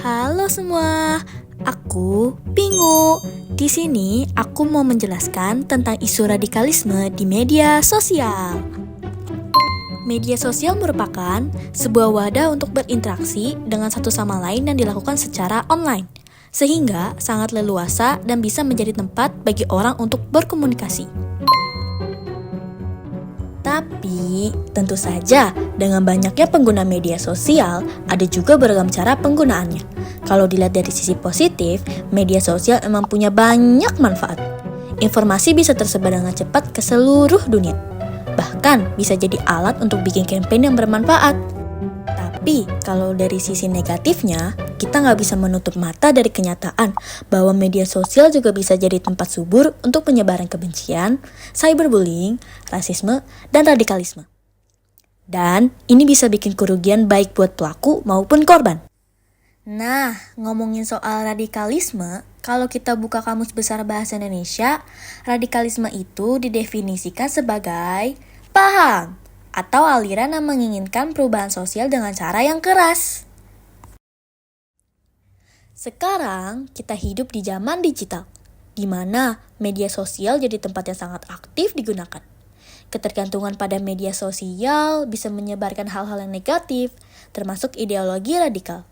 Halo semua, aku Pingu. Di sini aku mau menjelaskan tentang isu radikalisme di media sosial. Media sosial merupakan sebuah wadah untuk berinteraksi dengan satu sama lain yang dilakukan secara online, sehingga sangat leluasa dan bisa menjadi tempat bagi orang untuk berkomunikasi. Tapi, tentu saja dengan banyaknya pengguna media sosial, ada juga beragam cara penggunaannya. Kalau dilihat dari sisi positif, media sosial emang punya banyak manfaat. Informasi bisa tersebar dengan cepat ke seluruh dunia. Bahkan bisa jadi alat untuk bikin campaign yang bermanfaat. Tapi kalau dari sisi negatifnya, kita nggak bisa menutup mata dari kenyataan bahwa media sosial juga bisa jadi tempat subur untuk penyebaran kebencian, cyberbullying, rasisme, dan radikalisme. Dan ini bisa bikin kerugian baik buat pelaku maupun korban. Nah, ngomongin soal radikalisme, kalau kita buka Kamus Besar Bahasa Indonesia, radikalisme itu didefinisikan sebagai paham atau aliran yang menginginkan perubahan sosial dengan cara yang keras. Sekarang kita hidup di zaman digital, di mana media sosial jadi tempat yang sangat aktif digunakan. Ketergantungan pada media sosial bisa menyebarkan hal-hal yang negatif, termasuk ideologi radikal.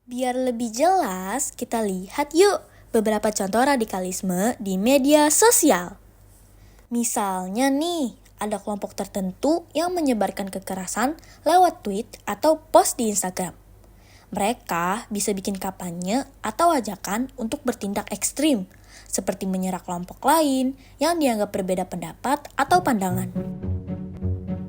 Biar lebih jelas, kita lihat yuk beberapa contoh radikalisme di media sosial. Misalnya nih, ada kelompok tertentu yang menyebarkan kekerasan lewat tweet atau post di Instagram. Mereka bisa bikin kampanye atau ajakan untuk bertindak ekstrim, seperti menyerang kelompok lain yang dianggap berbeda pendapat atau pandangan.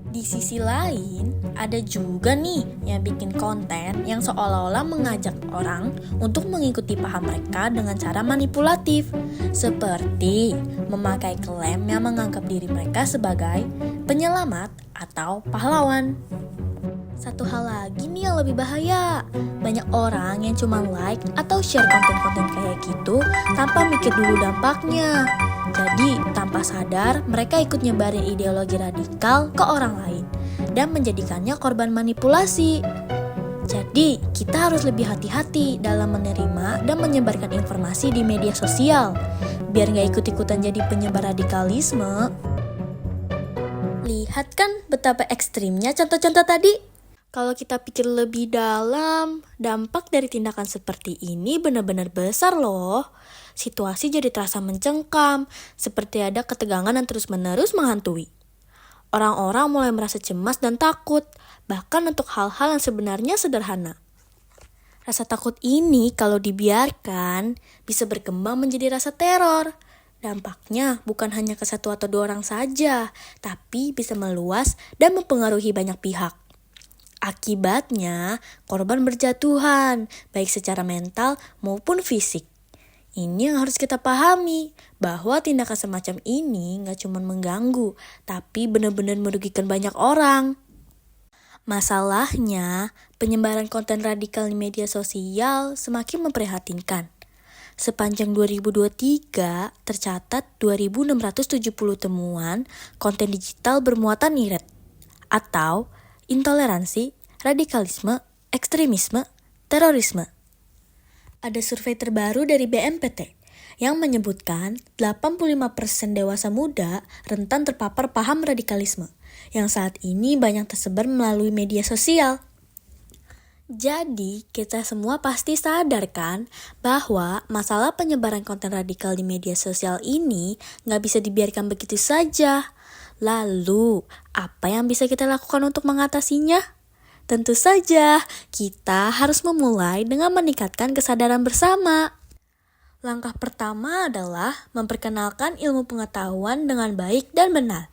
Di sisi lain, ada juga nih yang bikin konten yang seolah-olah mengajak orang untuk mengikuti paham mereka dengan cara manipulatif, seperti memakai klaim yang menganggap diri mereka sebagai penyelamat atau pahlawan. Satu hal lagi nih yang lebih bahaya, banyak orang yang cuma like atau share konten-konten kayak gitu tanpa mikir dulu dampaknya. Jadi tanpa sadar mereka ikut nyebarin ideologi radikal ke orang lain dan menjadikannya korban manipulasi. Jadi, kita harus lebih hati-hati dalam menerima dan menyebarkan informasi di media sosial, biar nggak ikut-ikutan jadi penyebar radikalisme. Lihat kan betapa ekstrimnya contoh-contoh tadi? Kalau kita pikir lebih dalam, dampak dari tindakan seperti ini benar-benar besar loh. Situasi jadi terasa mencengkam, seperti ada ketegangan yang terus-menerus menghantui. Orang-orang mulai merasa cemas dan takut, bahkan untuk hal-hal yang sebenarnya sederhana. Rasa takut ini kalau dibiarkan bisa berkembang menjadi rasa teror. Dampaknya bukan hanya ke satu atau dua orang saja, tapi bisa meluas dan mempengaruhi banyak pihak. Akibatnya, korban berjatuhan, baik secara mental maupun fisik. Ini yang harus kita pahami, bahwa tindakan semacam ini gak cuma mengganggu, tapi benar-benar merugikan banyak orang. Masalahnya, penyebaran konten radikal di media sosial semakin memprihatinkan. Sepanjang 2023, tercatat 2.670 temuan konten digital bermuatan irat atau intoleransi, radikalisme, ekstremisme, terorisme. Ada survei terbaru dari BNPT yang menyebutkan 85% dewasa muda rentan terpapar paham radikalisme yang saat ini banyak tersebar melalui media sosial. Jadi, kita semua pasti sadar kan bahwa masalah penyebaran konten radikal di media sosial ini nggak bisa dibiarkan begitu saja. Lalu, apa yang bisa kita lakukan untuk mengatasinya? Tentu saja, kita harus memulai dengan meningkatkan kesadaran bersama. Langkah pertama adalah memperkenalkan ilmu pengetahuan dengan baik dan benar.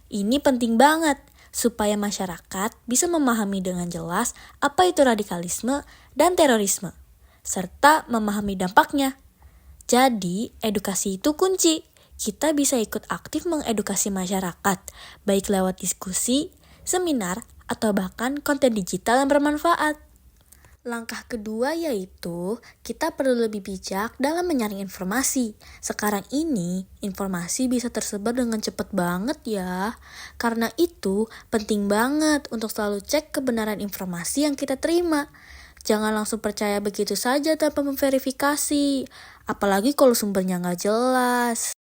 Ini penting banget, supaya masyarakat bisa memahami dengan jelas apa itu radikalisme dan terorisme, serta memahami dampaknya. Jadi, edukasi itu kunci. Kita bisa ikut aktif mengedukasi masyarakat, baik lewat diskusi, seminar, atau bahkan konten digital yang bermanfaat. Langkah kedua yaitu kita perlu lebih bijak dalam menyaring informasi. Sekarang ini informasi bisa tersebar dengan cepat banget ya. Karena itu penting banget untuk selalu cek kebenaran informasi yang kita terima. Jangan langsung percaya begitu saja tanpa memverifikasi. Apalagi kalau sumbernya nggak jelas.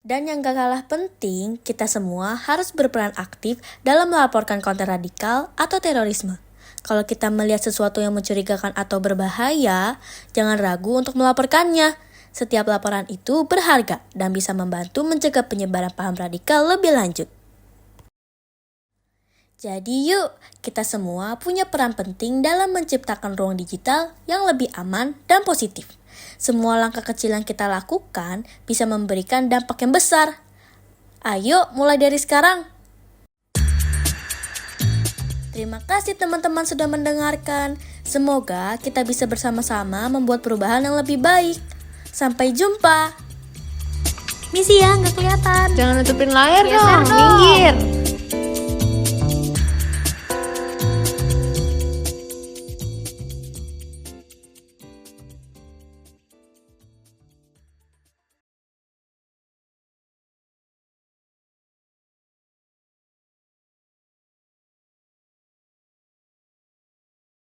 Dan yang gak kalah penting, kita semua harus berperan aktif dalam melaporkan konten radikal atau terorisme. Kalau kita melihat sesuatu yang mencurigakan atau berbahaya, jangan ragu untuk melaporkannya. Setiap laporan itu berharga dan bisa membantu mencegah penyebaran paham radikal lebih lanjut. Jadi yuk, kita semua punya peran penting dalam menciptakan ruang digital yang lebih aman dan positif. Semua langkah kecil yang kita lakukan bisa memberikan dampak yang besar. Ayo mulai dari sekarang. Terima kasih teman-teman sudah mendengarkan. Semoga kita bisa bersama-sama membuat perubahan yang lebih baik. Sampai jumpa. Misi ya, nggak kelihatan. Jangan nutupin layar Geser dong, dong. minggir.